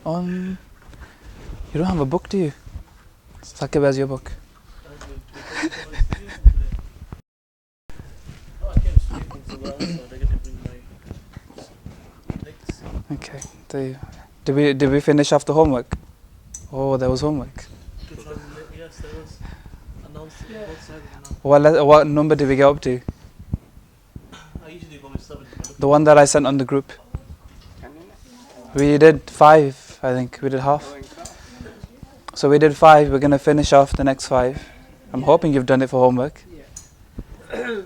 On. You don't have a book, do you? Saqib has your book. Okay. Did we finish off the homework? Oh, there was homework. Yes, there was announced both sides. What number did we get up to? I usually go with 7. The one that I sent on the group. We did 5, I think. We did half. So we did 5. We're going to finish off the next 5. I'm hoping you've done it for homework. Yeah.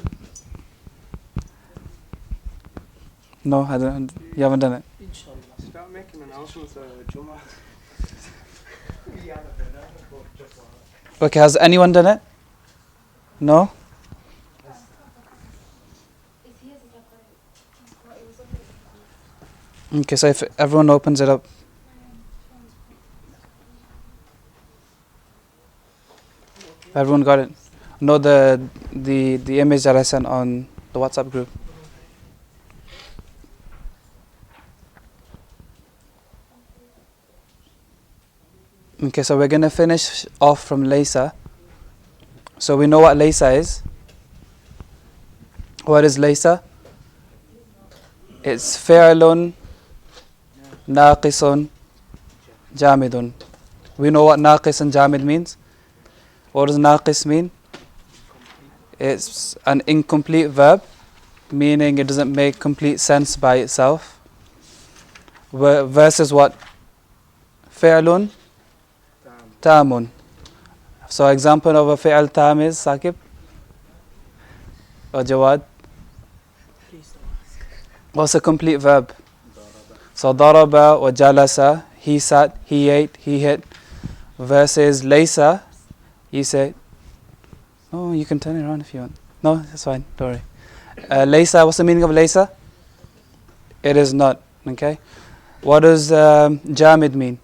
No, I don't. You haven't done it. Inshallah. Start making announcements Jummah. Okay, has anyone done it? No? Okay, so if everyone opens it up. Everyone got it? No, the image that I sent on the WhatsApp group. Okay, so we're going to finish off from Laysa. So we know what Laysa is. What is Laysa? It's fi'lun naqisun jamidun. We know what naqis and jamid means. What does naqis mean? It's an incomplete verb, meaning it doesn't make complete sense by itself. Versus what? Fi'lun tamun. So example of a fi'al tam is Saqib or Jawad. What's a complete verb? So daraba or jalasa, he sat, he ate, he hit. Versus laysa, you say, oh, you can turn it around if you want. No, that's fine, don't worry. Laysa, what's the meaning of laysa? It is not, okay? What does jamid mean?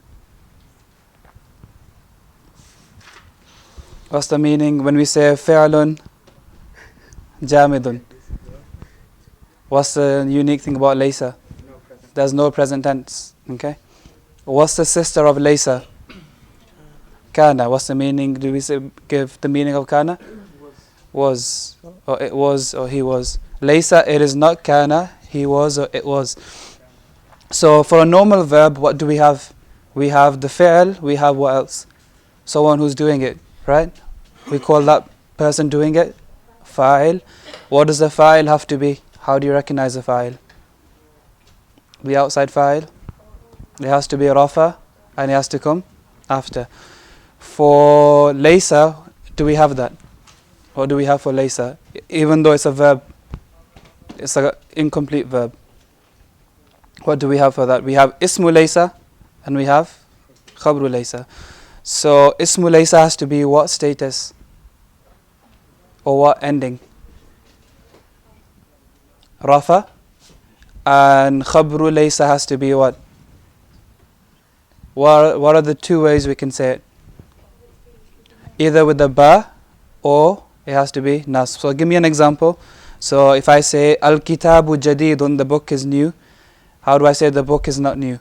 What's the meaning when we say fi'lun jamidun? What's the unique thing about laysa? There's no present tense, okay? What's the sister of laysa? Kana. What's the meaning? Do we give the meaning of kana? Was, or it was, or he was. Laysa, it is not kana, he was, or it was. So for a normal verb, what do we have? We have the fi'l, we have what else? Someone who's doing it, right? We call that person doing it fa'il. What does the fa'il have to be? How do you recognize the fa'il? The outside fa'il? It has to be rafa, and it has to come after. For laysa, do we have that? What do we have for laysa? Even though it's a verb, it's an incomplete verb. What do we have for that? We have ismu laysa and we have khabru laysa. So ismu laysa has to be what status? Or what ending? Rafa. And khabru laysa has to be what? What are the two ways we can say it? Either with the ba or it has to be nas. So give me an example. So if I say al-kitabu jadidun, the book is new. How do I say the book is not new?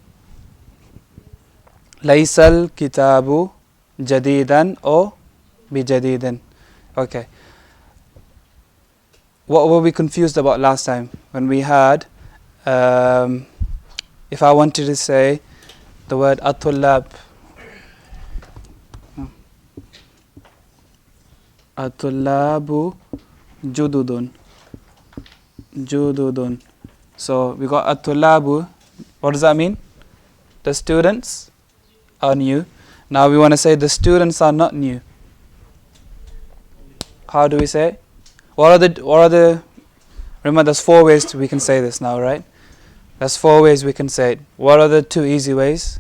Laysal kitabu jadidan or bijadidin. Okay. What were we confused about last time? When we had, if I wanted to say the word at-tullab. At-tullabu jududun. Jududun. So we got at-tullabu. What does that mean? The students are new. Now we want to say the students are not new. How do we say it? What are the remember there's 4 ways we can say this now, right? There's 4 ways we can say it. What are the 2 easy ways?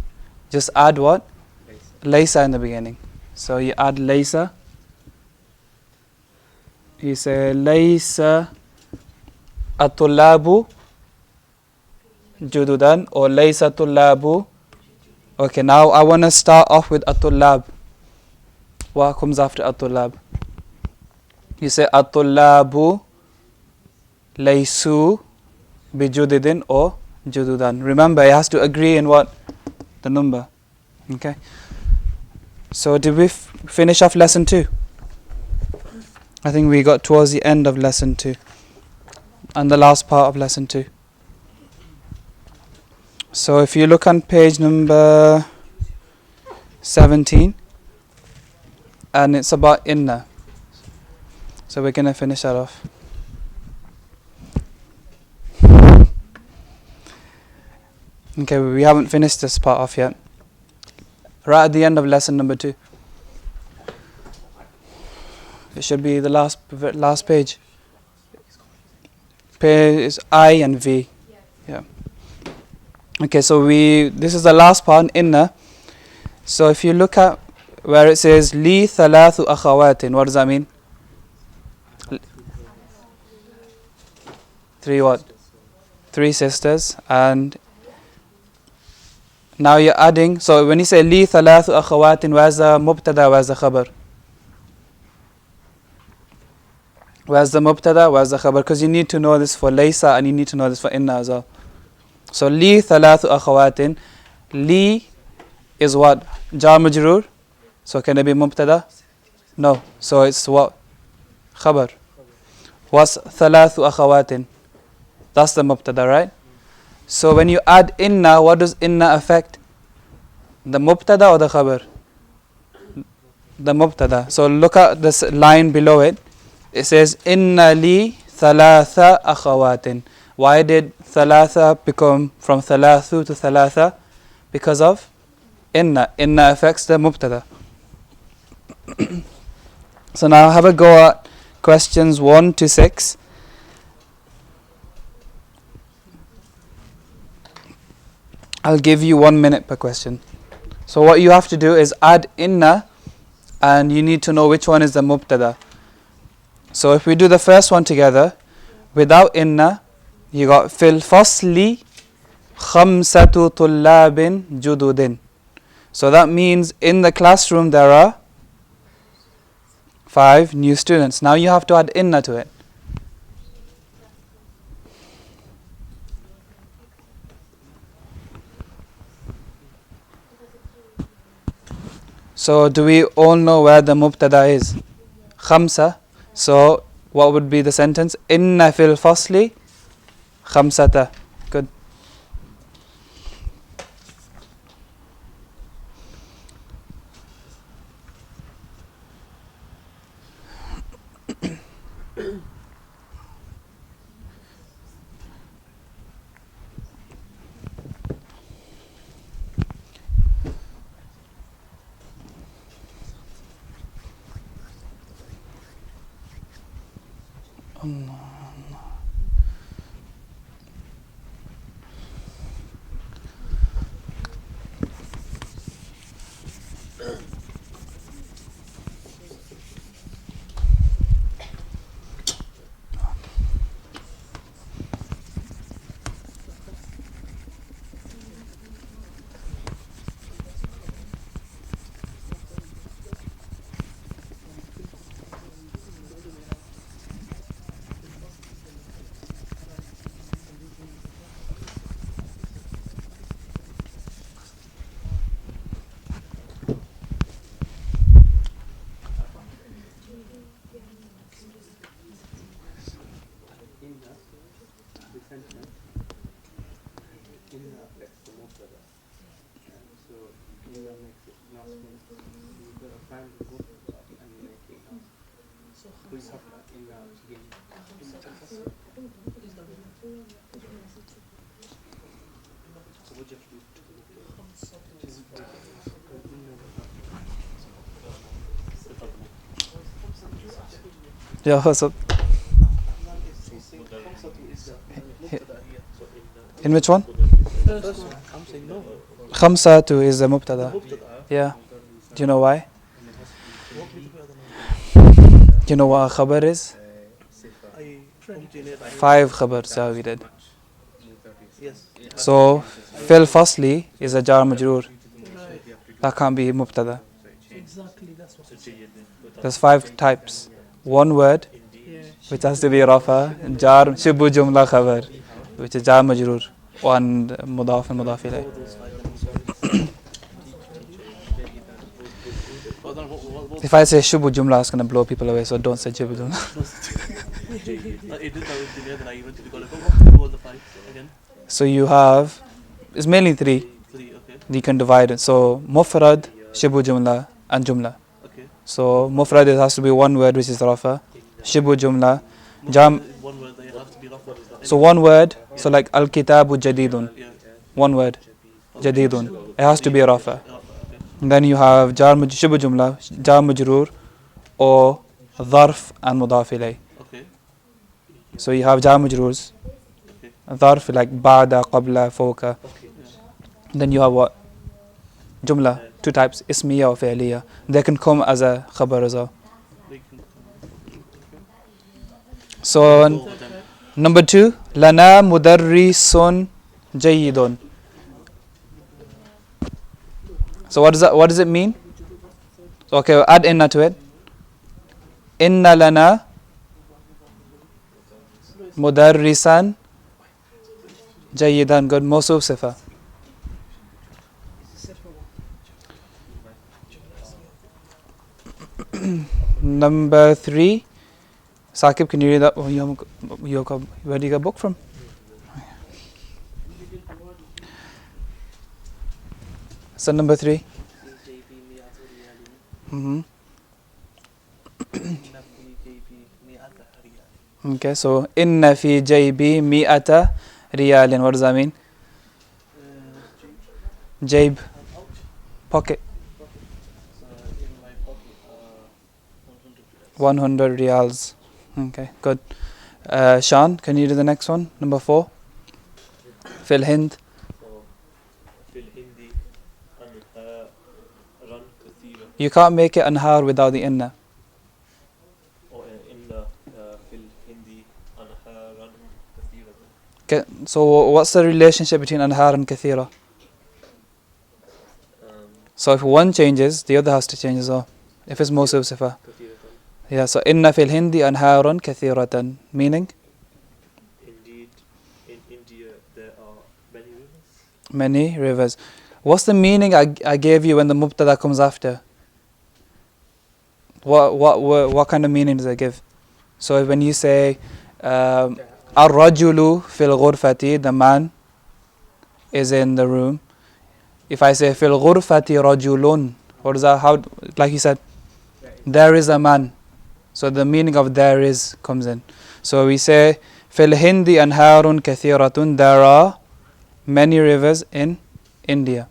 Just add what? Laysa in the beginning. So you add laysa. You say laysa at-tullabu jududan or laysa tullabu. Okay, now I want to start off with at-tullab. What comes after at-tullab? You say at-tullabu laysu bijudidin or jududan. Remember, it has to agree in what? the number. Okay. So did we finish off lesson 2? I think we got towards the end of lesson 2 and the last part of lesson 2. So if you look on page number 17, and it's about inna. So we're going to finish that off. Okay, we haven't finished this part off yet. Right at the end of lesson number 2. It should be the last page. Page is I and V. Yeah. Okay, so this is the last part, inna. So if you look at where it says li thalathu akhawatin, what does that mean? 3 what? 3 sisters. And now you're adding, so when you say li thalathu akhawatin, where's the mubtada, where's the khabar? Where's the mubtada, where's the khabar? Because you need to know this for laysa and you need to know this for inna as well. So li thalathu akhawatin, li is what? Jar majroor. So can it be mubtada? No. So it's what? Khabar. What's thalathu akhawatin? That's the mubtada, right? So when you add inna, what does inna affect? The mubtada or the khabar? The mubtada. So look at this line below it. It says inna li thalatha akhawatin. Why did thalatha become from thalathu to thalatha? Because of inna. Inna affects the mubtada. So now have a go at questions 1 to 6. I'll give you 1 minute per question. So what you have to do is add inna, and you need to know which one is the mubtada. So if we do the first one together, without inna, you got fil fasli khamsatu tullabin jududin. So that means in the classroom there are 5 new students. Now you have to add inna to it. So do we all know where the mubtada is? Khamsa. So what would be the sentence? Inna fil fasli khamsata. Good. Yeah, what's up? In which one? Khamsatu is the mubtada. Yeah. Do you know why? Do you know what a khabar is? 5 khabars, yeah, we did. So, fil fasli is a jar majroor. That can't be mubtada. There's 5 types. 1 word, which has to be rafa, jar, shibu jumla khabar, which is jar majroor, and mudaf ilayh. both. If I say shubu jumla, it's going to blow people away, so don't say shubu jumla. It did that with the then I eventually got it. What was the 5 again? So you have, it's mainly 3. 3, okay. You can divide it. So mufrad, shibu jumla, and jumla. Okay. So mufrad, it has to be one word, which is rafa. Shibu jumla. Jam. One word that you have to be rough. So one word, so like al-kitabu jadidun. Yeah. One word, jadidun. It has to be rafa. Okay. And then you have shibu jumla, jar majroor, or dharf and mudaf ilay. Okay. So you have jar majroors, Okay. dharf like ba'da, qabla, fawka. Okay. Then you have what? Jumla, 2 types, ismiya or fi'liya. They can come as a khabar as well. So number 2, lana mudarrisun jayyidun. So what does it mean? So okay, add inna to it. Inna lana mudarrisan jayyidan. Good. Mawsuf sifa. Number 3, Saqib, can you read that? Oh, where do you get a book from? So number 3. Okay, so inna fi jaybi mi'ata riyalin. What does that mean? Jayb, pocket. 100 riyals. Okay, good. Shan, can you do the next one? Number 4. Fil Hind. You can't make it anhar without the inna. Okay, so what's the relationship between anhar and kathira? So if one changes, the other has to change as well. If it's mawsuf sifa. Yeah, so inna fil hindi anharun kathiratan. Meaning? Indeed, in India there are many rivers. Many rivers. What's the meaning I gave you when the mubtada comes after? What kind of meaning does it give? So when you say ar-rajulu fil ghurfati, the man is in the room. If I say fil ghurfati rajulun, what is that? How, like he said, there is a man. So the meaning of there is comes in. So we say fil hindi anharun kathiratun, there are many rivers in India.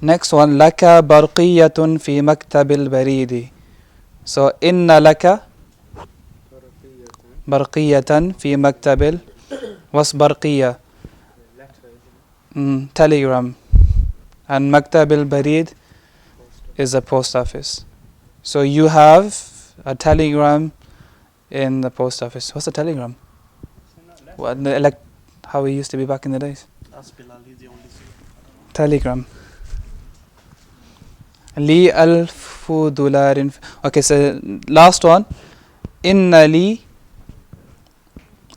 Next one, laka barqiyatun fi maktabil baridi. So inna laka barqiyatan fi maktabil. What's barqiya? Telegram. And maktabil barid is a post office. So you have a telegram in the post office. What's a telegram? What, how it used to be back in the days. Telegram. Li alfu dolarin. Okay, so last one. Inna li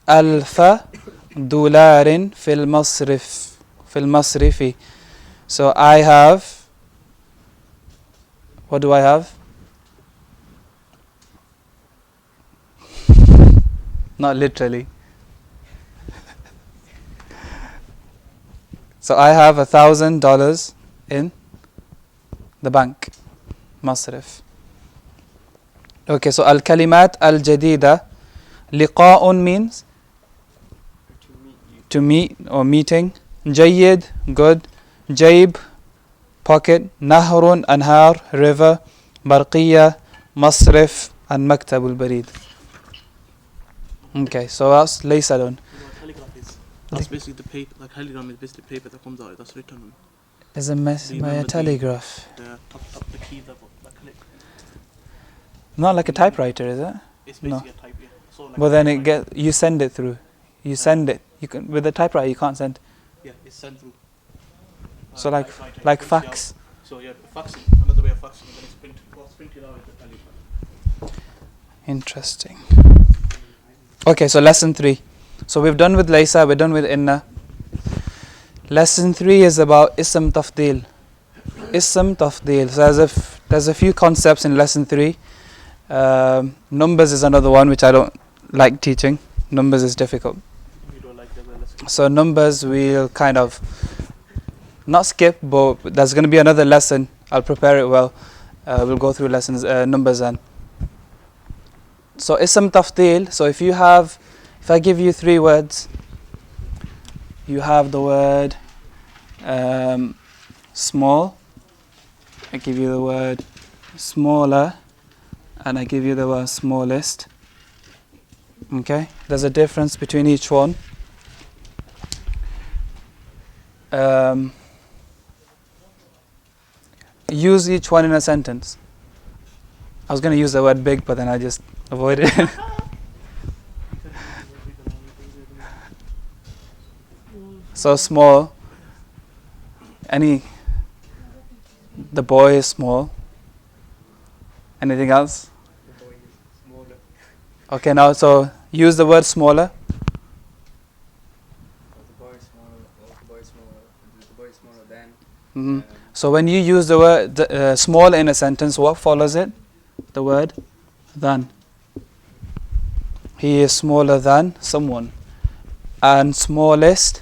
alfa dolarin fil masrif. Fil masrifi. So I have. What do I have? Not literally. So I have $1,000 in the bank. Masrif. Okay, so al-kalimat al-jadida. Liqa'un means to meet or meeting. Jayyid, good. Jayb, pocket. Nahrun, anhar, river. Barqiya, masrif, and maktabul barid. Okay, so that's laysa done. Telegraph is. That's basically the paper. Like telegram is basically paper that comes out. That's written on. Is a telegraph. The top the key that click. Not like a typewriter, is it? It's basically a type, yeah. So like But then you send it through. You send it. You can with a typewriter you can't send. Yeah, it's sent through. So like fax. So yeah, faxing. Another way of faxing. And then it's printed out with the telegraph. Interesting. Okay, so lesson 3. So we've done with laysa, we're done with inna. Lesson 3 is about ism tafdil. Ism tafdeel. So there's a few concepts in lesson 3. Numbers is another one which I don't like teaching. Numbers is difficult. You don't like the lesson. So numbers we'll kind of not skip, but there's going to be another lesson. I'll prepare it well. We'll go through lessons, numbers and. So ism tafdeel. So if I give you 3 words, you have the word small. I give you the word smaller, and I give you the word smallest. Okay, there's a difference between each one. Use each one in a sentence. I was going to use the word big, but then I just avoided it. So small. The boy is small. Anything else? The boy is smaller. Okay, now so use the word smaller. The boy is smaller. The boy is smaller. The boy is smaller than. Mhm. So when you use the word small in a sentence, what follows it? The word than. He is smaller than someone. And smallest,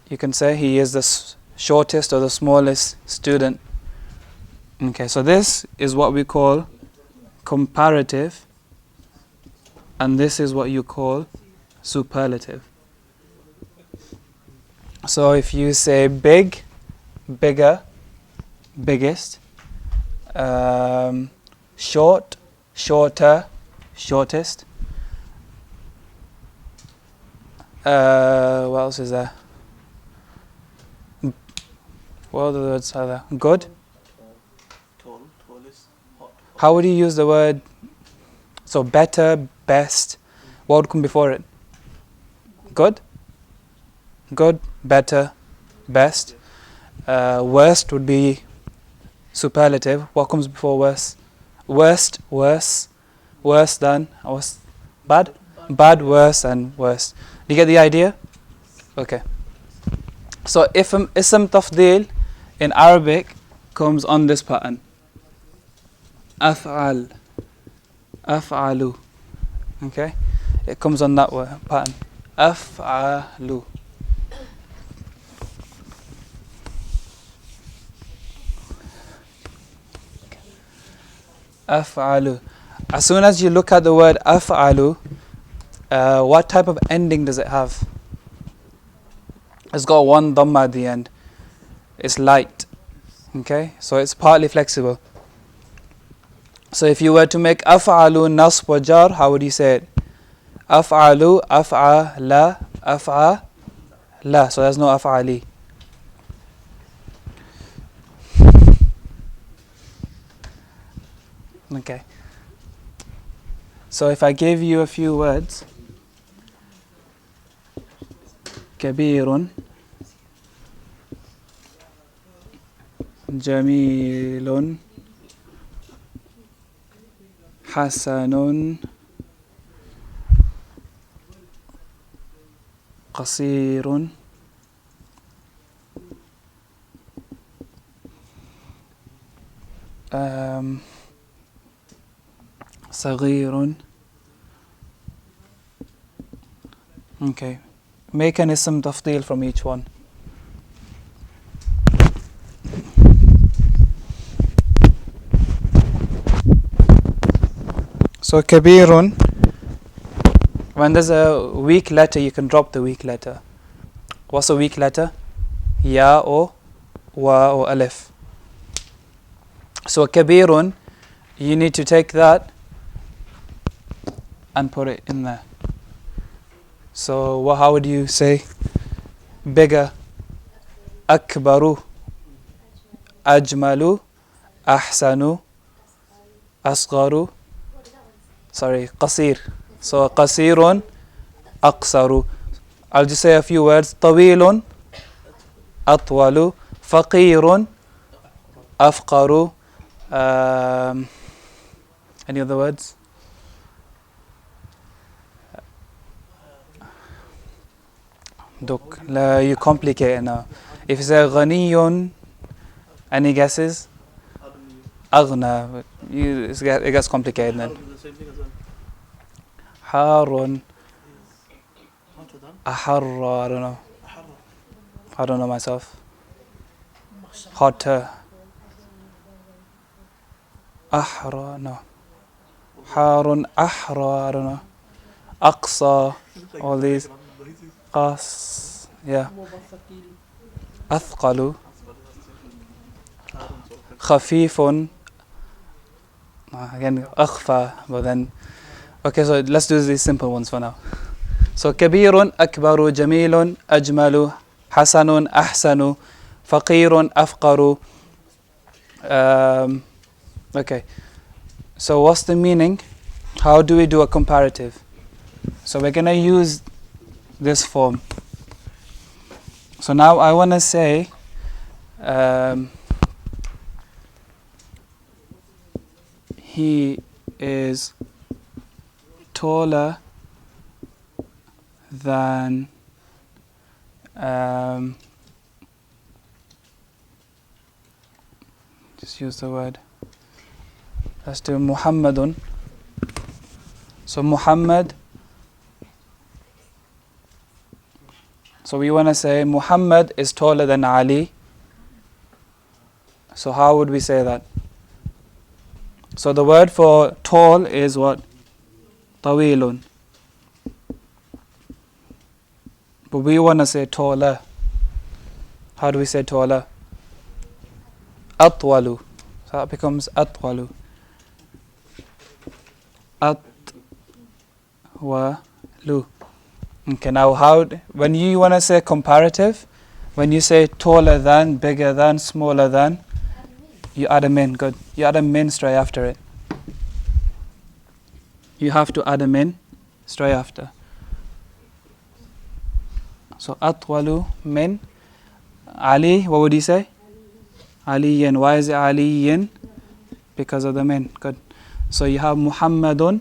you can say he is the shortest or the smallest student. Okay, so this is what we call comparative, and this is what you call superlative. So if you say big, bigger, biggest, short, shorter, shortest. What else is there? What other words are there? Good. Tallest, hot. How would you use the word? So better, best. What would come before it? Good. Good, better, best. Worst would be superlative. What comes before worst? Worst, worse, worse than, worse, bad, bad, worse, and worst. Do you get the idea? Okay. So ism tafdeel in Arabic comes on this pattern. Af'al, af'alu. Okay, it comes on that pattern. Af'alu. Af'alu. As soon as you look at the word af'alu, what type of ending does it have? It's got one dhamma at the end. It's light. Okay, so it's partly flexible. So if you were to make af'alu nasb wa jar, how would you say it? Af'alu, af'ala, af'ala. So there's no af'ali. Okay. So if I give you a few words, كبير, جميل, حسن, قصير, صغير. Okay. Make an ism tafdeel from each one. So kabirun, when there's a weak letter, you can drop the weak letter. What's a weak letter? Ya or wa or alif. So kabirun, you need to take that and put it in there. So how would you say bigger? Akbaru, ajmalu, ahsanu, asgharu. Sorry, qasir. So qasirun, aqsaru. I'll just say a few words. Tawilun, atwalu, faqirun, afqaru. Any other words? Look, you complicate it now. If you say ghaniyun, any guesses? Aghna. It gets complicated then. The same thing as well. Harun. Not to them. Aharra. I don't know. Harra. I don't know myself. Hotter. Ahra. No. Harun. Ahra. I don't know. Aqsa. All these. Qas. Yeah. Athqalu. Khafifun. Again, akhfa. But then, okay, so let's do these simple ones for now. So, kabirun, akbaru, jamilun, ajmalu, hasanun, ahsanu, faqirun, afqaru. Okay. So, what's the meaning? How do we do a comparative? So, we're going to use this form. So, now I want to say, he is taller than just use the word. Let's do Muhammadun. So Muhammad. So we want to say Muhammad is taller than Ali. So how would we say that? So the word for tall is what? Tawilun. But we want to say taller. How do we say taller? Atwalu. So that becomes atwalu. Atwalu. Okay, now when you want to say comparative, when you say taller than, bigger than, smaller than, you add a min. Good. You add a min straight after it. You have to add a min straight after. So atwalu min. Ali, what would you say? Aliyin. Why is it aliyin? Because of the min. Good. So you have Muhammadun.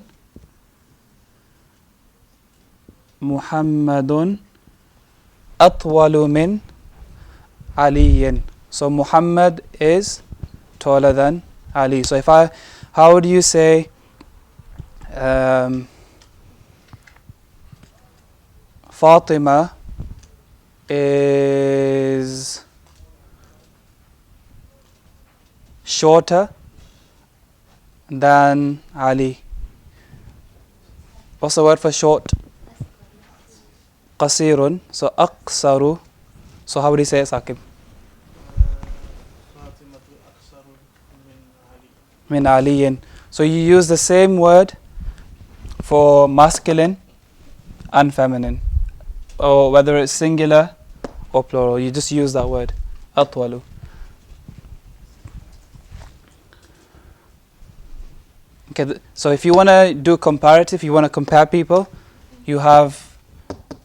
Muhammadun atwalu min aliyin. So Muhammad is taller than Ali. So how would you say Fatima is shorter than Ali? What's the word for short? Qasirun. So aqsaru. So how would you say it, Saqib? Min aliyin. So you use the same word for masculine and feminine, or whether it's singular or plural. You just use that word, atwalu. Okay, so if you want to do comparative, you want to compare people, you have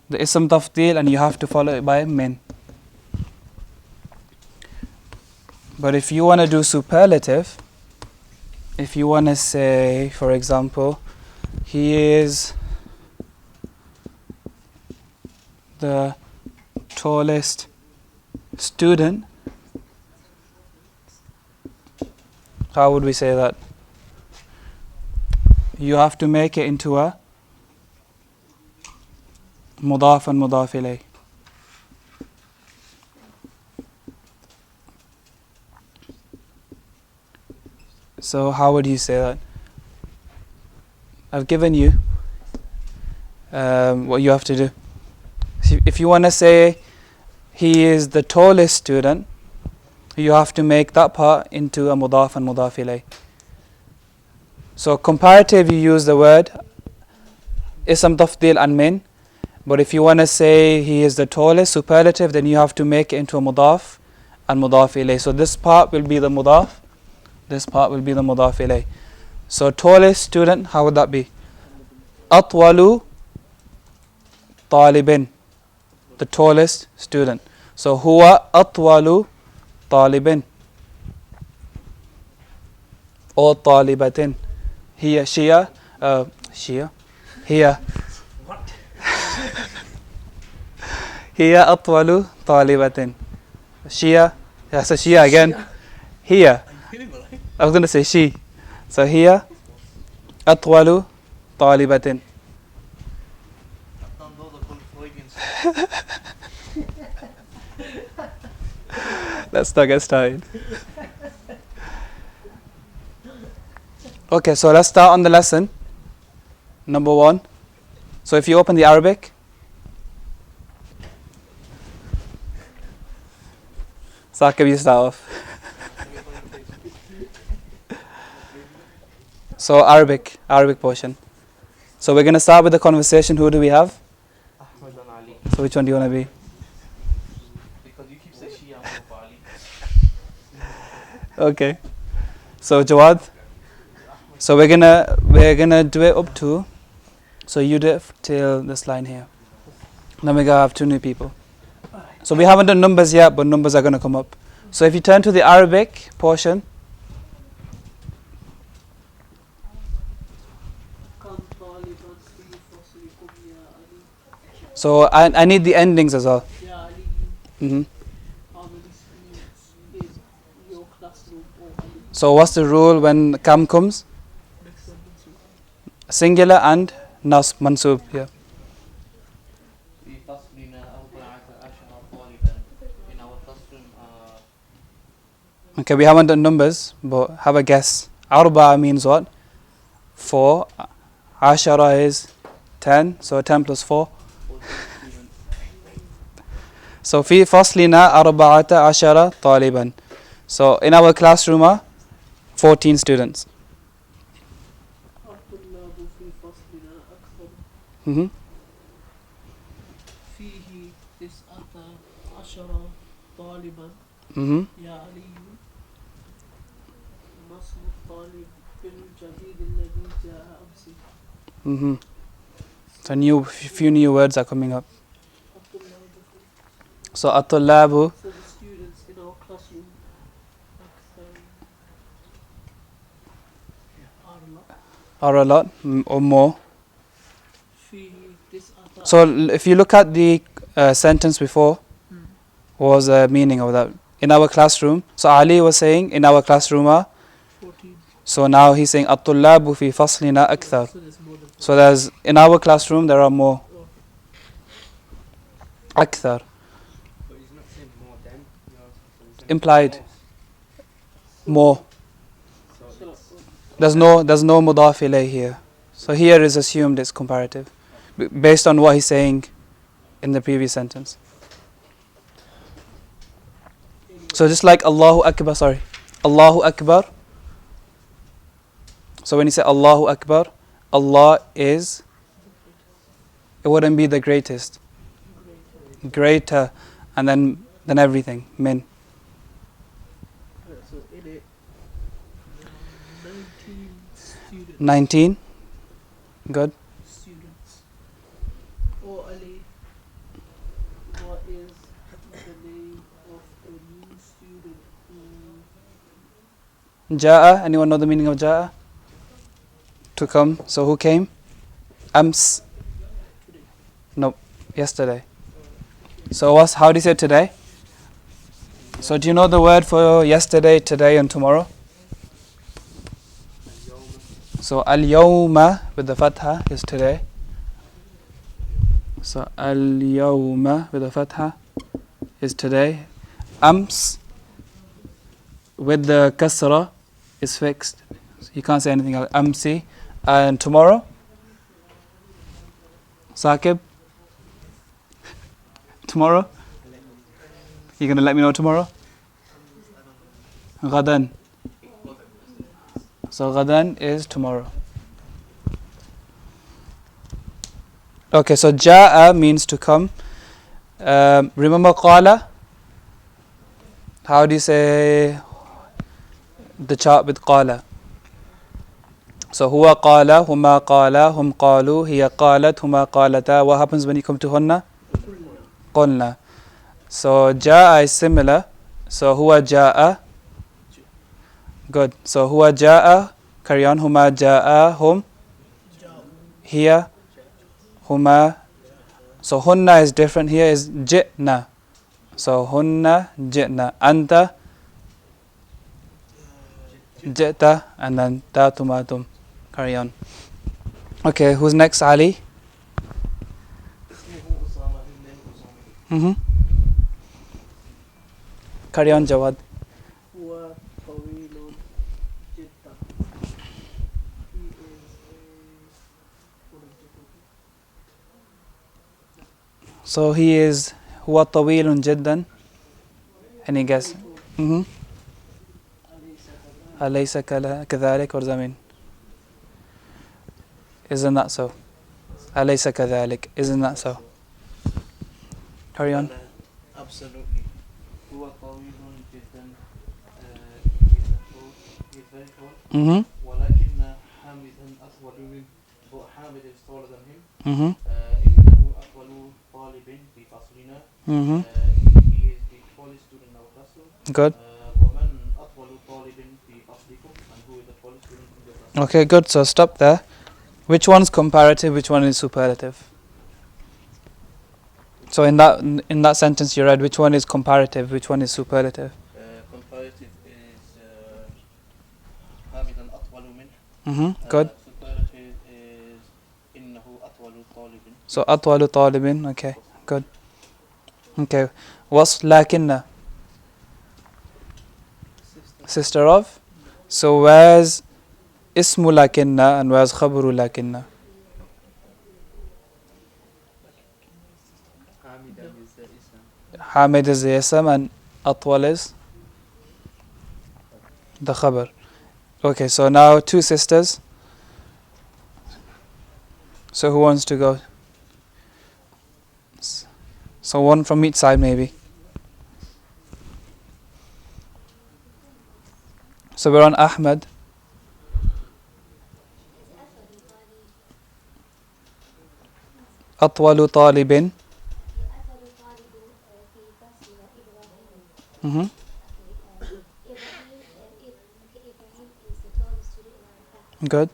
the ism tafdil and you have to follow it by min. But if you want to do superlative, if you want to say, for example, he is the tallest student, how would we say that? You have to make it into a mudaf and mudaf ilayh. So how would you say that? I've given you what you have to do. If you want to say he is the tallest student, you have to make that part into a mudaf and mudaf ilayh. So comparative, you use the word ism tafdil and min. But if you want to say he is the tallest, superlative, then you have to make it into a mudaf and mudaf ilayh. So this part will be the mudaf, this part will be the mudaf ilayh. So tallest student, how would that be? Atwalu talibin, the tallest student. So huwa atwalu talibin or talibatin. Hiya, Shia, Hiya. Hiya atwalu talibatin. Shia. Yeah, so Shia again. Here. Kidding, right? I was going to say she. So here. أطول طالبة. Those are called Freudian. Let's not get started. Okay, so let's start on the lesson. Number 1. So if you open the Arabic. Saqib, you start off. So Arabic portion. So we're going to start with the conversation. Who do we have? Ahmed and Ali. So which one do you want to be? Because you keep saying Shia, I'm for Ali. Okay. So Jawad. So we're gonna do it up to. So you do it till this line here. Then we're gonna have 2 new people. So we haven't done numbers yet, but numbers are gonna come up. So if you turn to the Arabic portion. So I need the endings as well. Mm-hmm. So what's the rule when kam comes? Singular and nasb, mansub. Yeah. في فصلنا 14 طالبا. In our classroom, Okay, we haven't done numbers, but have a guess. Arba means what? 4. Ashara is 10, so 10 plus 4. 14 students. So في فصلنا 14 طالبا. So in our classroom are 14 students. الطلاب في فصلنا أكثر. Mm-hmm. فيه 19 طالبا. Mm-hmm. يا علي ما اسم الطالب الجديد الذي جاء أمس؟ Mm-hmm. So few new words are coming up. الطلاب في So الطلاب So the students in our classroom أكثر are a lot or more. فيه 19 So if you look at the sentence before, what was the meaning of that? In our classroom. So Ali was saying in our classroom are. 14. So now he's saying الطلاب في فصلنا أكثر. So there's more than 14. So there's in our classroom there are more. أكثر. But he's not saying more than. He's saying Implied. More. So So There's no mudaf ilay here. So here is assumed it's comparative, based on what he's saying in the previous sentence. So just like Allahu Akbar, Allahu Akbar. So when you say Allahu Akbar, Allah is, it wouldn't be the greatest, greater, and then everything, min. So in it 19 students. 19, good. Students. Oh Ali, what is the name of the new student who Ja'a, anyone know the meaning of Ja'a? To come. So who came? Ams. Nope, yesterday. So how do you say today? So do you know the word for yesterday, today and tomorrow? So al-yawma with the fatha is today. So al-yawma with the fatha is today. Ams with the kasra is fixed. So you can't say anything else. Amsi. And tomorrow? Saqib? Tomorrow? You're going to let me know tomorrow? Ghadan. So ghadan is tomorrow. Okay, so ja'a means to come. Remember qala? How do you say the chart with qala? So huwa qala, huma qala, hum qalu, hiya qalat, huma qalata. What happens when you come to hunna? Qulna. So ja'a is similar. So huwa ja'a. Good. So huwa ja'a. Carry on. Huma ja'a. Hum. Hiya. Huma. So hunna is different. Here is ji'na. So hunna jitna. Anta jita, and then tatumatum. Carry on. Okay, who's next? Ali? اسمه أسامة. His name Usama. Mm-hmm. Carry on, Jawad. هو طويل جدا. He is So he is هو طويل جدا. Any guess? Mm-hmm. أليس أليس كذلك or زمين? Isn't that so? أليس كذلك? Isn't that so? Carry on. Absolutely. هو طويل جدا. He's very tall. Mm-hmm. ولكن حامدا أطول منه. Hamid is taller than him. Mm-hmm. إنه أطول طالب في فصلنا. Mm-hmm. He is the tallest student in our classroom. Good. ومن أطول طالب في فصلكم, and who is the tallest student in your class? Okay, good. So stop there. Which one's comparative? Which one is superlative? So in that sentence you read, which one is comparative? Which one is superlative? Comparative is حامدا أطول منه. Mm-hmm. Good. Superlative is إنه أطول طالب. So أطول طالب. Okay. Good. Okay. What's لكن? Sister of. So where's اسم لكن and where's خبر لكن? Hamidan is the ism. Hamid is the ism and أطول is the khabar. Okay, so now two sisters. So who wants to go? So one from each side maybe. So we're on Ahmed. أطول طالب. Mhm. Good.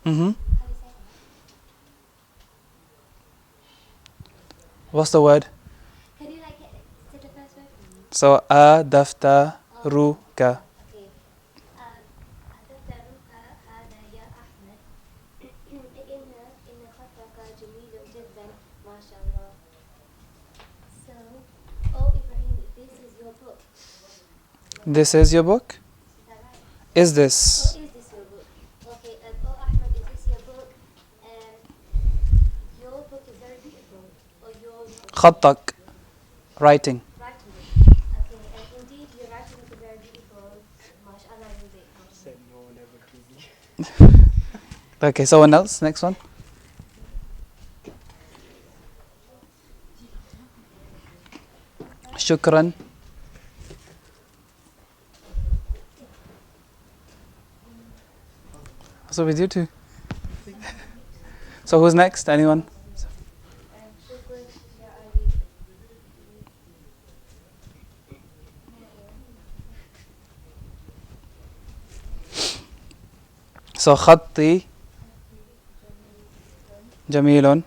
Mhm. What's the word? Can you like say the first word for me? So أدفترك. Okay. أدفترك هذا يا أحمد. إن خطك جميل جدا ما شاء الله. So, oh Ibrahim, this is your book. This is your book? Is that right? Is Oh, this? is this your book? Okay. Oh Ahmed, is this your book? Your book is very beautiful. Or your خطك. Writing. writing book. Okay. Indeed, your writing is very beautiful. MashaAllah, music. Said no one ever could be. Okay, someone else. Next one. شكرا. So with you too. So who's next? Anyone? شكرا يا علي. So خطي جميل.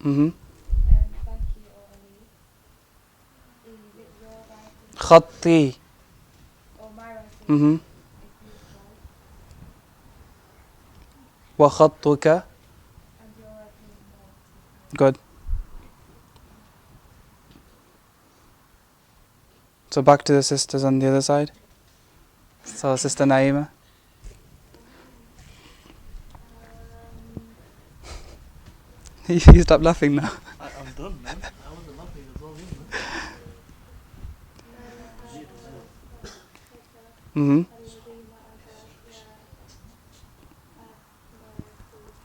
Mhm. خطي. Mhm. وخطك. Good. So back to the sisters on the other side. So Sister Naima. You stop laughing now. I'm done, man. I wasn't laughing as well, man. Mhm.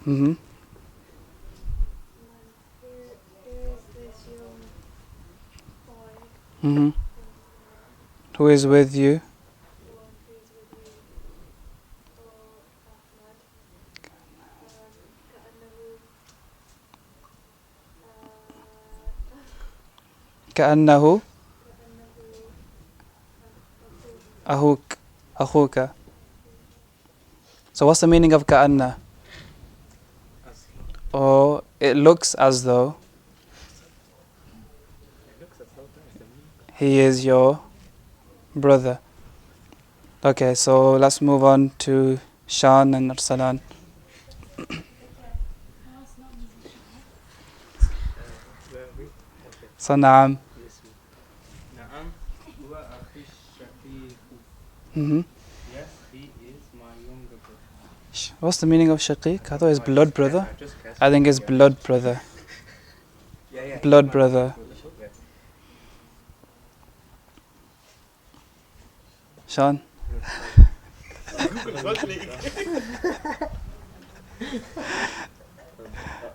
Mhm. Mhm. Who is with you? كأنه أخوك. So what's the meaning of ka'anna? As Oh, it looks as though it looks as though that is the meaning. he is your brother. Okay, so let's move on to Shan and Arsalan. Where are we? Okay. So Naam. Yes. نعم هو أخي الشقيق. Mhm. Yes, he is my younger brother. What's the meaning of shaqiq? I thought it's blood brother. Just guess. I think it's blood brother. Yeah, blood my brother. Yeah. Shan?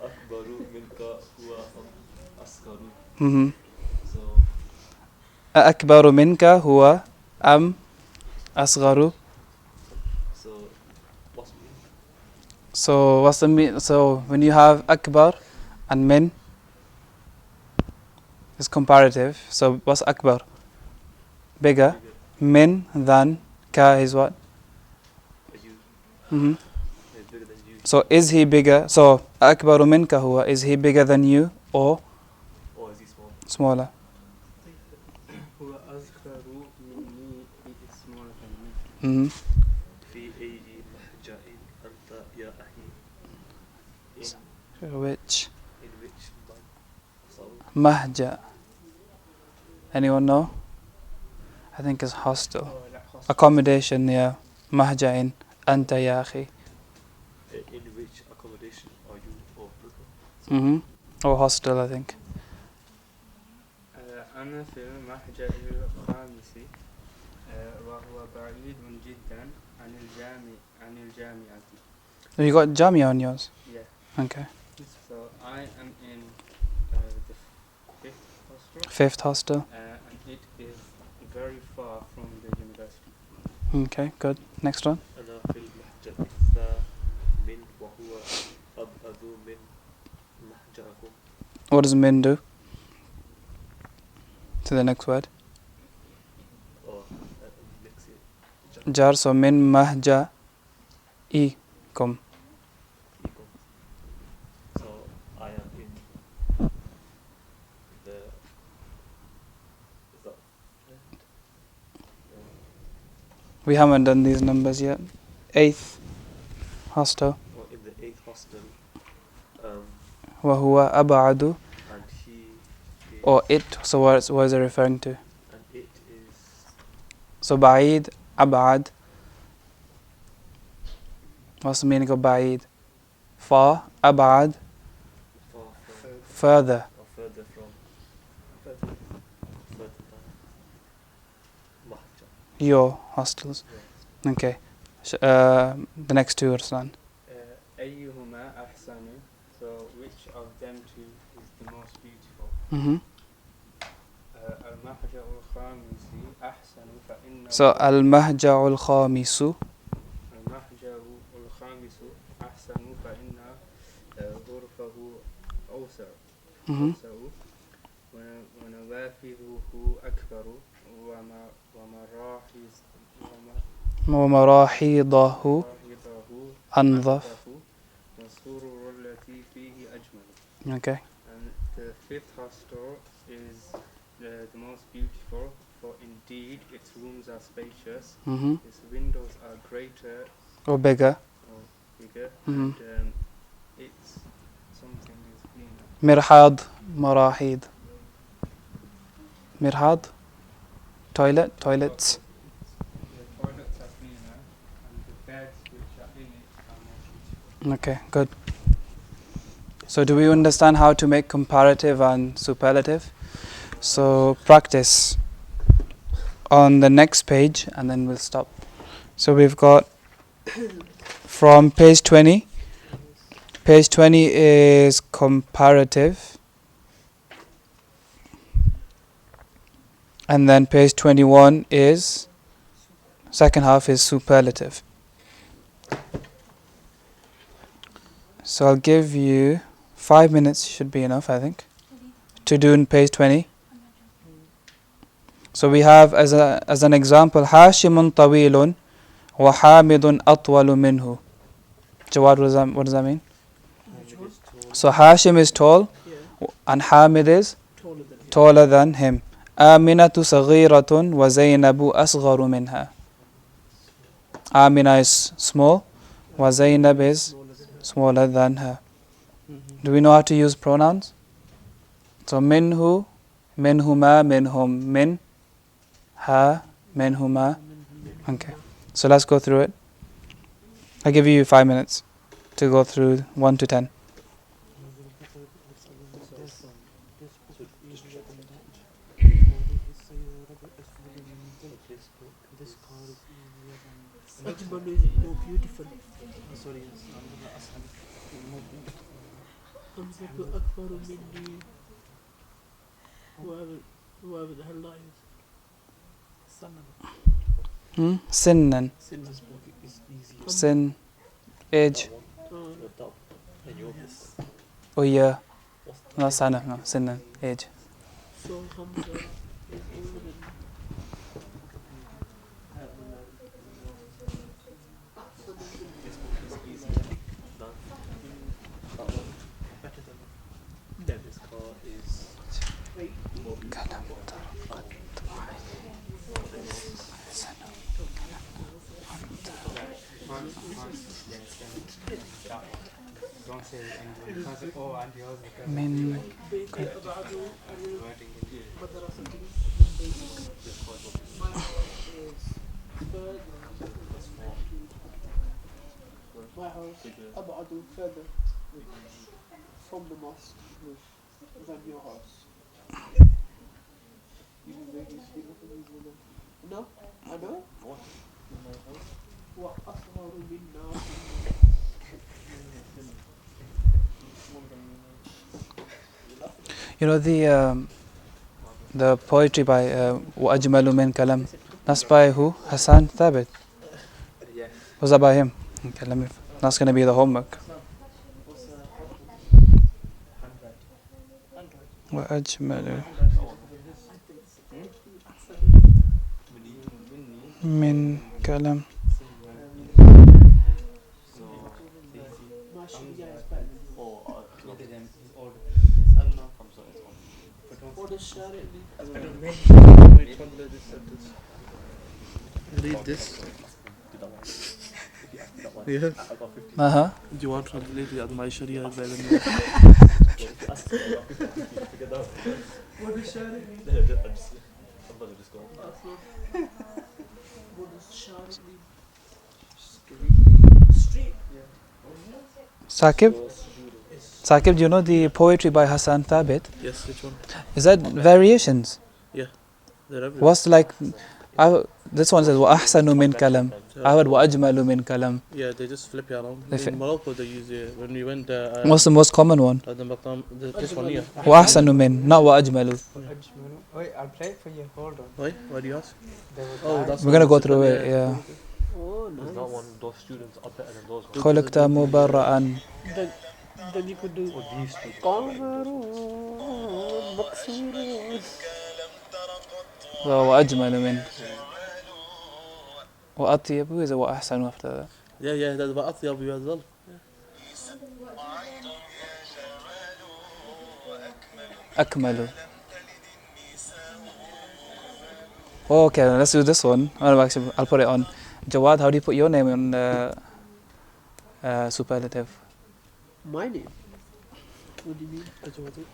أكبر منك هو أصغر. Mhm. So أكبر منك هو أم أصغر. so what's mean? So what's the mean? So when you have akbar and min, it's comparative. So what's akbar? Bigger. Min than ka is what? You Mhm. is bigger than you, So is he bigger? So akbaru minka huwa, is he bigger than you or or is he small? smaller? هو أصغر مني. He is smaller than me. Mhm. في أي محجة أنت يا أخي. Which In which month? So mahja? Anyone know? I think it's hostel. Like hospital. Accommodation, yeah. Mahja in anta ya akhi. in which accommodation are you or brother? Mhm. Or hostel, I think. أنا في المحجر الخامس وهو بعيد جدا عن الجامعة. You got jamia on yours. Yeah. Okay. So I am in the fifth hostel, Fifth hostel. and it is very far from the university. Okay, good. Next one. أنا في المحجة الثامن وهو أبعد من محجأكم. What does min do? To the next word. Or mix it. Jar, so min mahja ikum. Equal. So I am in the is that We haven't done these numbers yet. Eighth hostel. or in the 8th hostel, وهو أبعد. and he is, Or it. So what is it referring to? and it is So بعيد أبعد. What's the meaning of بعيد? Far. أبعد. far from Further. or further from further than Mahja. Your hostels. Yeah. Okay. The next two, Arslan. أيهما أحسن? So which of them two is the most beautiful? Mm-hmm. المحجر الخامس أحسن فإنه So المهجع الخامس. المحجر الخامس أحسن فإن غرفه أوسع. Mm-hmm. ونوافذه أكبر ومراحيضه أنظف. والسرور التي فيه أجمل. Okay. And the fifth hostel is the most beautiful, for indeed its rooms are spacious, Mm-hmm. its windows are greater Or bigger. or bigger, Mhm. and its something is cleaner. مرحاض مراحيض. مرحاض. Toilets. The toilets are cleaner, and the beds which are in it are more beautiful. Okay, good. So do we understand how to make comparative and superlative? So practice on the next page and then we'll stop. So we've got from page 20. Page 20 is comparative. And then page 21 is, second half is superlative. So I'll give you 5 minutes, should be enough, I think, to do in page 20. So we have as an example, Hashimun tawilun wa Hamidun atwalu minhu. Jawad, what does that mean? Which one? So Hashim is tall, Yeah. and Hamid is Taller than him. taller than him. Aminatu saghiratun wa Zainabu asgharu minha. Amina is small, wa Zainab is smaller than her. Do we know how to use pronouns? So minhu, minhuma, minhum, min, ha, minhuma. Okay. So let's go through it. I'll give you 5 minutes to go through 1 to 10. Ajmal is more beautiful. Hamzatu akbaru minni. Whoever the hell that is. Sinnan, sin, age. Oh yeah. No, sana, no, sinnan, age. So Hamza is older than Don't say anything. Don't say, oh, and yours because Min, بيت أبعد عن المدرسة. My house is further. My house أبعد further from the mosque than your house. You make me speak up and you know. No, I know. وأصغر منا. you know the poetry by وأجمل من كلام. That's by who? Hassan Thabit. yes. Was that by him? Okay, that's going to be the homework. وأجمل من كلام. Read this. Yeah. Uh-huh. Do you want to translate it? My Sharia is better than yours. What is Sharia? What does Sharia mean? Street. Saqib, do you know the poetry by Hassan Thabit? Yes, which one? Is that variations? They're everywhere. What's like, this one says وَأَحْسَنُ مِنْ كَلَمْ. I heard وَأَجْمَلُ مِنْ كَلَمْ. Yeah, they just flip it around. They In Morocco, they use it. When we went What's the most common one? this one here. وَأَحْسَنُ مِنْ, not وَأَجْمَلُ. Wait, I'll play it for you. Hold on. Why? Why do you ask? There was Oh, that's We're going to go through it, yeah. Oh, nice. Not one. Those students are better than those ones. خُلِقْتَ مُبَرَّأً. Then you could do Or these students. قمرون مكسورون. وَأَجْمَلُ مِنْ. وَأَطْيَبُ is وَأَحْسَنُ after that. Yeah, that's about Atyab as well. أكمل. Okay, let's do this one. I'll put it on. Jawad, how do you put your name in superlative? My name. What do you mean?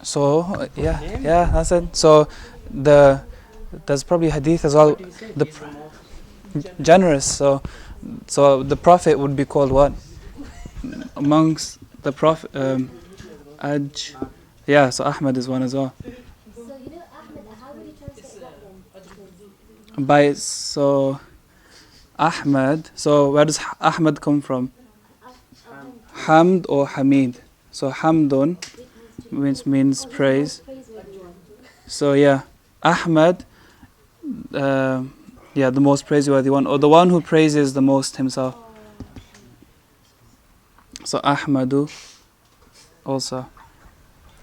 So, yeah, that's it. So, there's probably hadith as well. What do you say? The He's the most generous. So the Prophet would be called what? Amongst the Prophet, yeah, so Ahmad is one as well. So you know Ahmed, how would you translate that then? So Ahmad, so where does Ahmad come from? Hamd or Hamid. So Hamdun means praise. So yeah, Ahmad, yeah, the most praiseworthy one, or the one who praises the most himself. So Ahmadu also.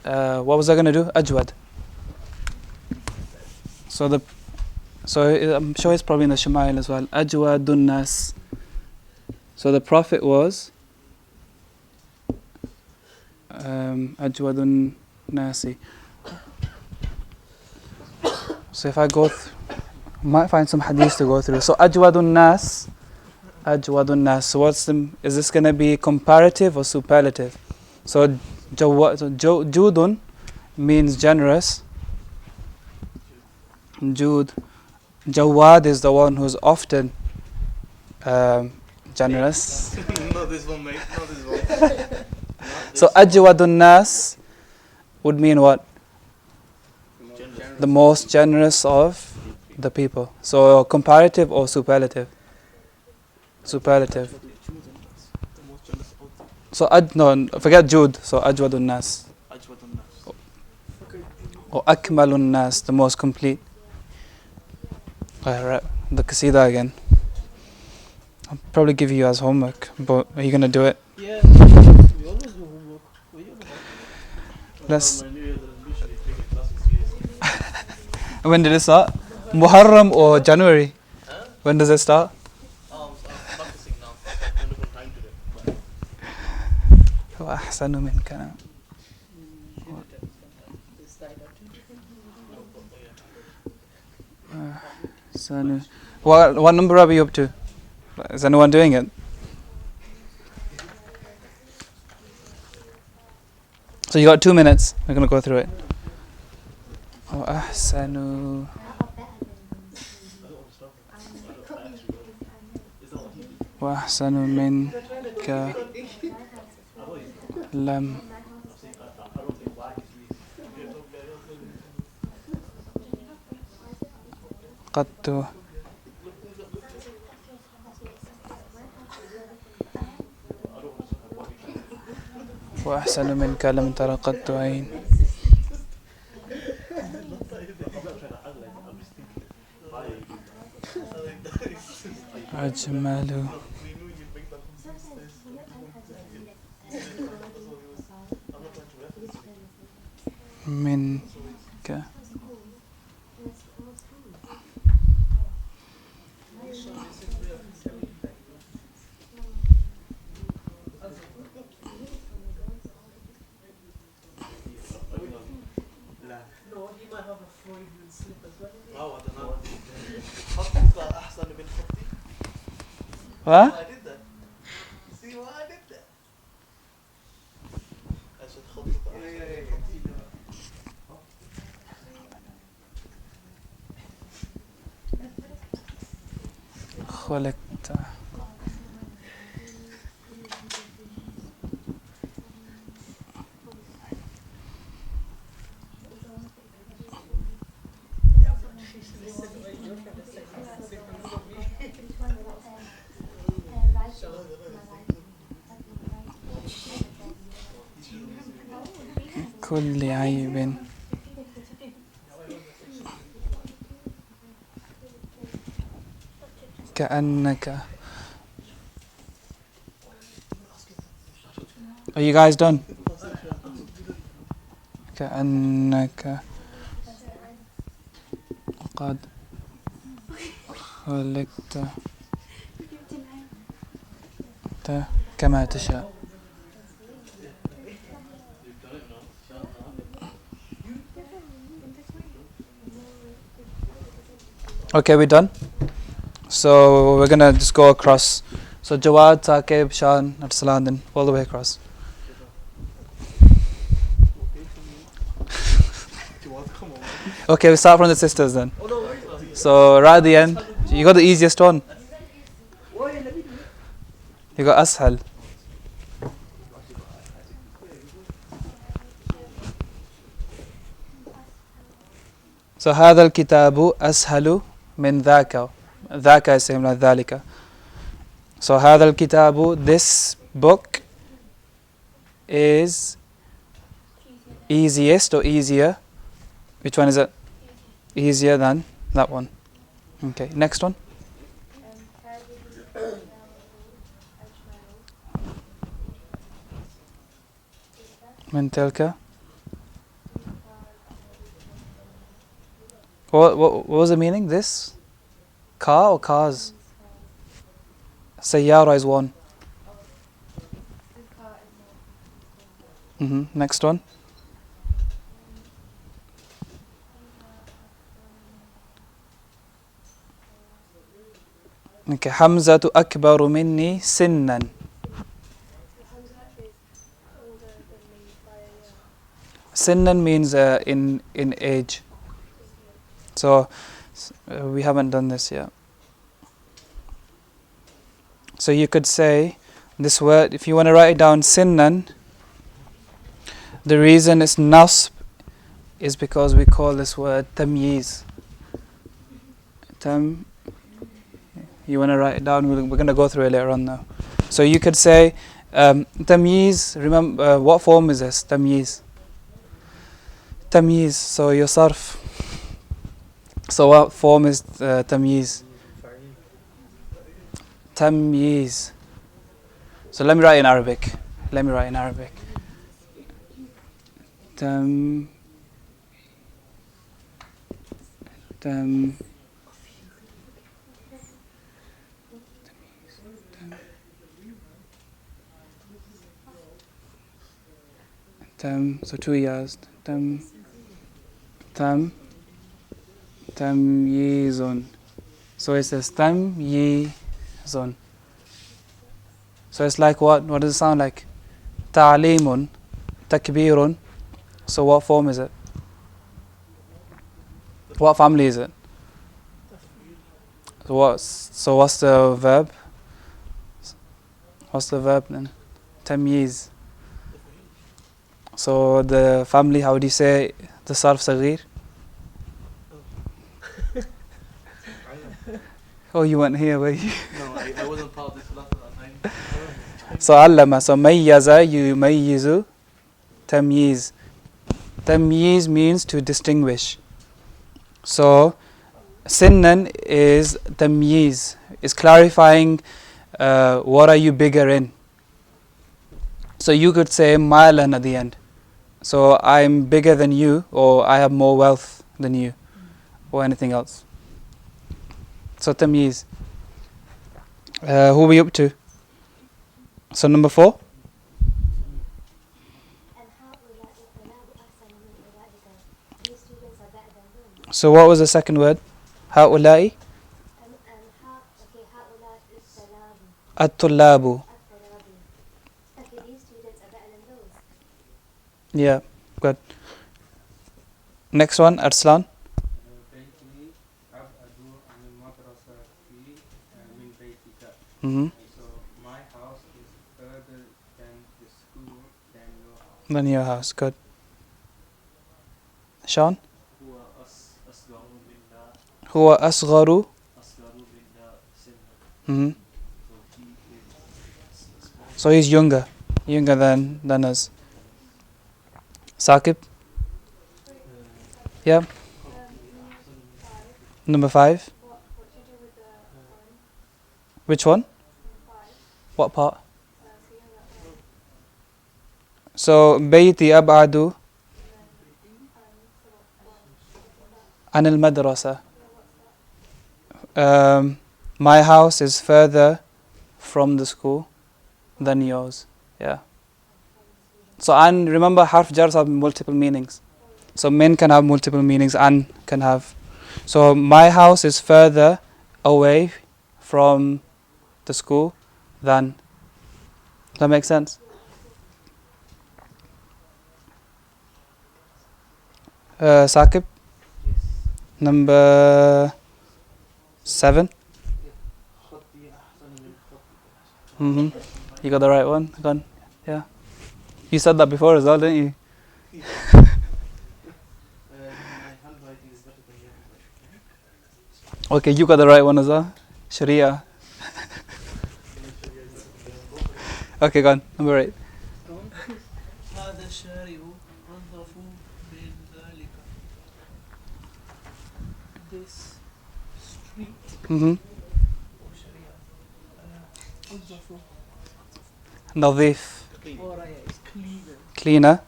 What was I going to do? Ajwad. So I'm sure it's probably in the Shama'il as well. Ajwadun Nas. So the Prophet was أجود الناس. So if I go might find some hadith to go through. So أجود الناس. أجود الناس. So is this going to be comparative or superlative? So جود means generous. Jud. Jawad is the one who's often generous. Not this one, mate. Not this one. So Ajwadun Nas would mean what? The most generous of the people. So comparative or superlative? Superlative. So no, forget Jud. So Ajwadun Nas. Or Akmalun Nas, the most complete. Alright, the Qasida again. I'll probably give you as homework, but are you going to do it? Yeah, we always do homework. What are you on about? Let's. When did it start? Muharram or January? When does it start? I'm practicing now. I'm looking time today. وأحسن منك. What number are we up to? Is anyone doing it? So you got 2 minutes. We're going to go through it. وأحسن وأحسن منك لم قط وأحسن منك لم تر قط عين أجمل منك No, he might have a Freudian slip as well. Oh, I don't know. خطك أحسن من خطي. What? I did that. See why I did that? I said خطك أحسن من خطي. خلقت كل عيب كأنك. Are you guys done? كأنك قد خلقت كما تشاء. Okay, we're done. So we're gonna just go across. So Jawad, Saqib, Shan, Arsalan, all the way across. Okay, we start from the sisters then. So right at the end, you got the easiest one. You got Ashal. So هذا الكتاب أسهل من ذاك. ذاك is same like ذلك. So هذا الكتاب, this book is easiest or easier. Which one is it? Easier than that one. Okay, next one. من تلك. What was the meaning? This? Car or cars? Sayyara is one. Next one. Okay. Hamzatu akbaru minni sinnan. Sinnan means in age. So we haven't done this yet. So you could say this word, if you want to write it down, sinnan, the reason it's nasb is because we call this word tamyiz. You want to write it down? We're going to go through it later on now. So you could say tamyiz, remember, what form is this? Tamyiz. Tamyiz, so your sarf. So what form is tamyiz? Tamyiz. So let me write in Arabic. Tam. So 2 years. Tamyizun. So it says tamyizun. So it's like what? What does it sound like? Ta'limun, takbirun. So what form is it? What family is it? So what's the verb? What's the verb then? Tamyiz. So the family, how do you say the sarf saghir? Oh, you weren't here, were you? No, I wasn't part of this class at that time. So allama, so mayyaza, yumayyizu, tamyiz. Tamyiz means to distinguish. So sinnan is tamyiz, is clarifying what are you bigger in. So you could say malan at the end. So I'm bigger than you, or I have more wealth than you, or anything else. So tamyiz. Who are we up to? So number 4. So what was the second word? Ha'ulai? At-tullabu. Yeah, good. Next one, Arslan. Mm-hmm. So my house is further than the school than your house. Then your house, good. Sean? Huwa asgharu. Mm-hmm. So he's younger than us. Saqib? Yeah. Number 5. Which one? What part? So bayti ab'adu anil madrasa. My house is further from the school than yours. Yeah. So and remember, harf jars have multiple meanings. So min can have multiple meanings, an can have. So my house is further away from the school than. Does that make sense? Saqib? Number 7. You got the right one? Gone? Yeah. You said that before as well, didn't you? My handwriting is better than your handwriting. Okay, you got the right one as well. Sharia. Okay, go on. Number 8. هذا الشارع أنظف من ذلك. This street Mm-hmm. أنظف Nadif. is cleaner Cleaner.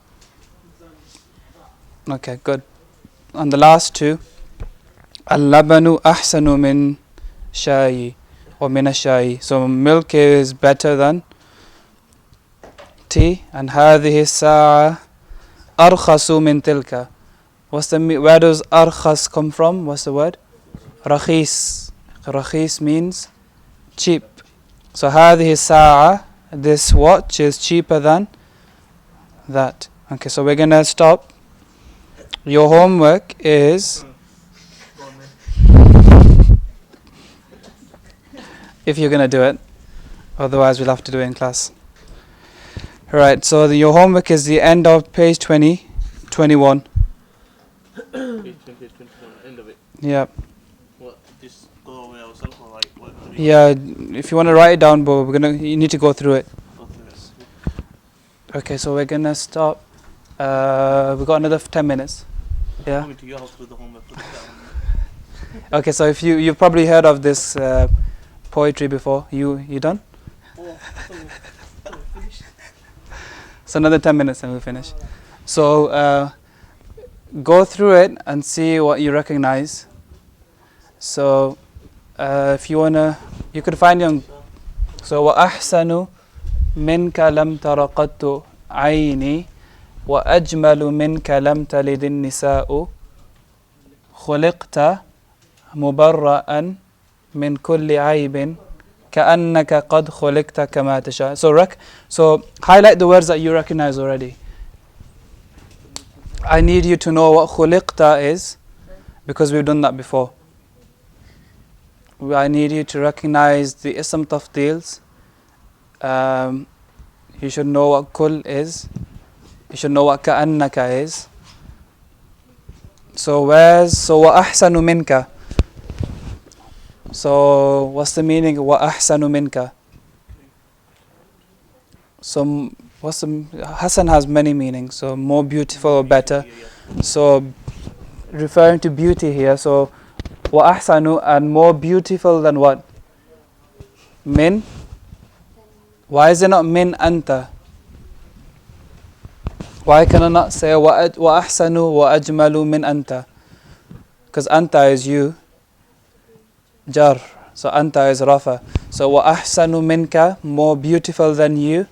than Okay, good. And the last 2. Al-labanu ahsanu min shayi or min ash-shayi. So milk is better than T, and هذه الساعة أرخص من تلك. Where does أرخص come from? What's the word? رخيص. رخيص means cheap. So هذه الساعة, this watch is cheaper than that. Okay, so we're gonna stop. Your homework is, if you're gonna do it, otherwise we'll have to do it in class. Right, so your homework is the end of page 20, 21. Page 20, 21, end of it. Yeah. What, just go away ourselves or like what? Yeah, if you want to write it down, but you need to go through it. Go through this. Okay, so we're gonna stop. We got another 10 minutes. Yeah. Coming to your house with the homework. Put it down. Okay, so if you've probably heard of this poetry before. You done? Oh, finished. So another 10 minutes and we'll finish. So go through it and see what you recognize. So if you wanna, you could find your. So وأحسن منك لم تر قط عيني وأجمل منك لم تلد النساء خلقت مبرأ من كل عيب كأنك قد خلقت كما تشاء. So highlight the words that you recognize already. I need you to know what خلقت is, because we've done that before. I need you to recognize the ism tafdils. You should know what kul is. You should know what كأنك is. So وأحسن منك. So what's the meaning of وأحسن منك? So Hasan has many meanings. So more beautiful or better. So referring to beauty here. So وأحسن, and more beautiful than what? Min. Why is it not min anta? Why can I not say وأحسن وأجمل min anta? Because anta is you. Jar. So anta is rafa. So وأحسن منك, more beautiful than you.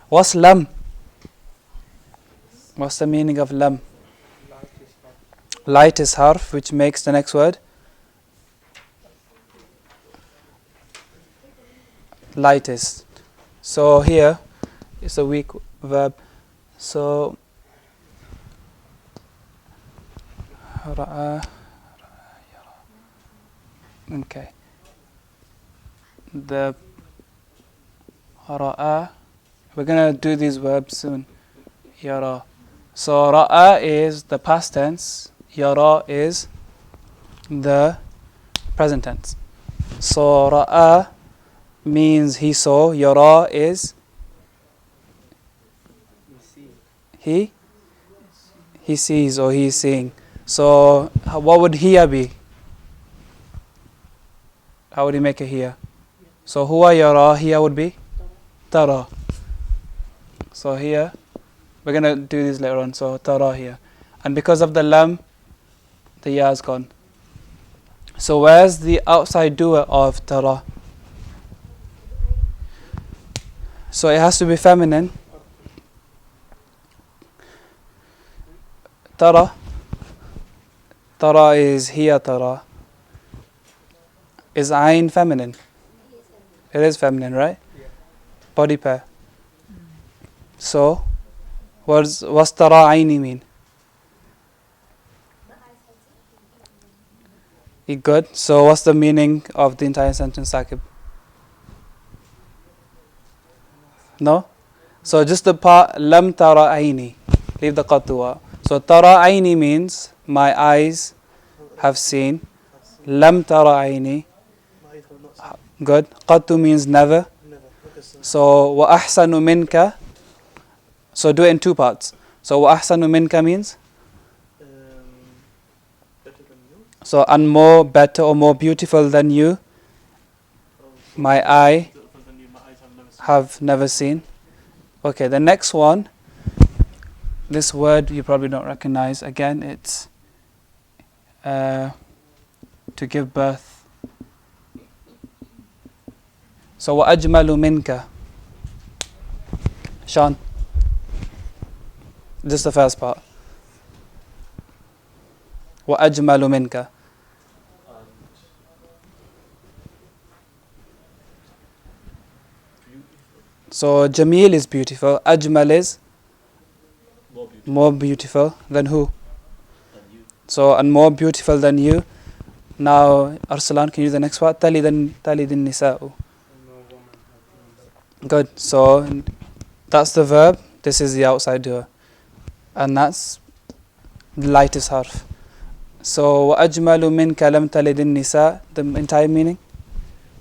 What's lam? What's the meaning of lam? Lightest harf, which makes the next word lightest. So here it's a weak verb. So okay. The ra'a, we're gonna do these verbs soon. Yara. So ra'a is the past tense. Yara is the present tense. So ra'a means he saw. Yara is he sees or he is seeing. So what would hiya be? How would he make it here? So huwa yara, hiya would be tara. So here, we're going to do this later on. So tara here. And because of the lam, the ya is gone. So where's the outside doer of tara? So it has to be feminine. Tara. Tara is hiya tara. Is ayn feminine? It is feminine, right? Yeah. Body pair. So, what's tara ayni mean? Good. So, what's the meaning of the entire sentence, Saqib? No? So, just the part, lam tara ayni. Leave the qatu out. So, tara ayni means, my eyes have seen. Lam tara ayni. Good. Qatu means never. So, wa ahsanu minka. So, do it in two parts. So, wa ahsanu minka means? Better than you. So, and more better or more beautiful than you. My eye have never seen. Okay, the next one. This word you probably don't recognize. Again, it's to give birth. So وأجمل منك. Sean. Just the first part. وأجمل منك. So Jamil is beautiful. Ajmal is more beautiful than who? So, and more beautiful than you. Now, Arsalan, can you do the next part? Talidin nisa'u. No woman has Good. So, that's the verb. This is the outside doer. And that's the lightest harf. So, وَأَجْمَلُ مِنْكَ لَمْ تَلِدِ النِّسَاء. The entire meaning?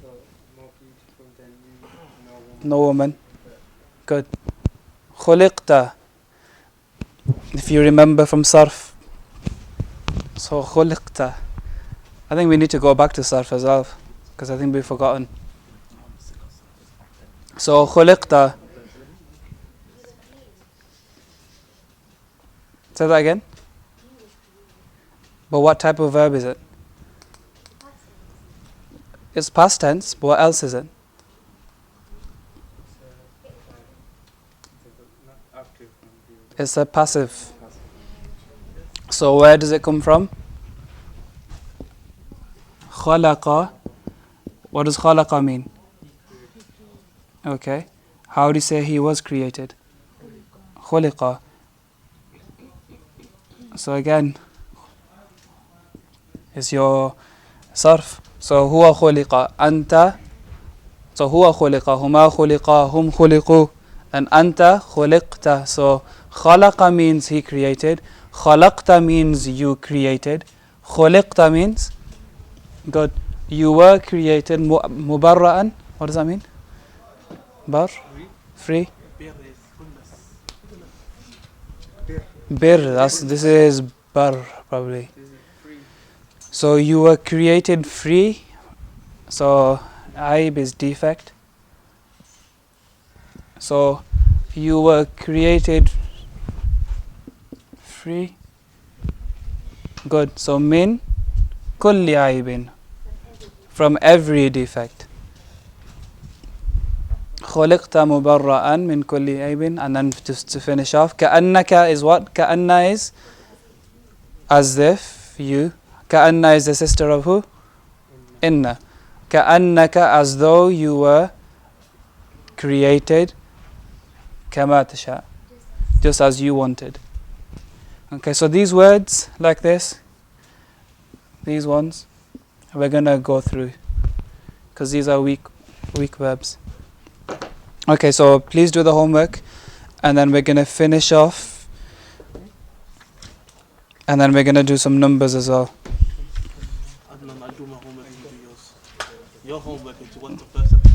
So, more beautiful than you, No woman. Good. خُلِقْتَ. If you remember from Sarf. So, خُلِقْتَ. I think we need to go back to Sarf as well, because I think we've forgotten. So, خُلِقْتَ. Say that again. But what type of verb is it? It's past tense, but what else is it? not active. It's a passive. So where does it come from? خَلَقَ. What does خَلَقَ mean? Okay. How do you say he was created? خُلِقَ. So again, it's your sarf. So huwa khuliqa anta. So huwa khuliqa, huma khuliqa, hum khuliqu, and anta khuliqta. So khalaqa means he created. Khalaqta means you created. Khuliqta means good. You were created. Mubarra'an. What does that mean? Bar? Free. Bear is goodness. Bir. This is bar probably. So you were created free. So aib is defect. So you were created free. Good. So min kulli aibin. From every defect. خلقت مبرأ من كل عيب. And then just to finish off, كأنك is what? كأن is as if you. كأن is the sister of who? Inna. كأنك as though you were created كما تشاء, just as you wanted. Okay, so these words like this, these ones, we're gonna go through because these are weak verbs. Okay, so please do the homework, and then we're gonna finish off, and then we're gonna do some numbers as well. Adnan, I'll do my homework and you do yours. Your homework is what's the first episode.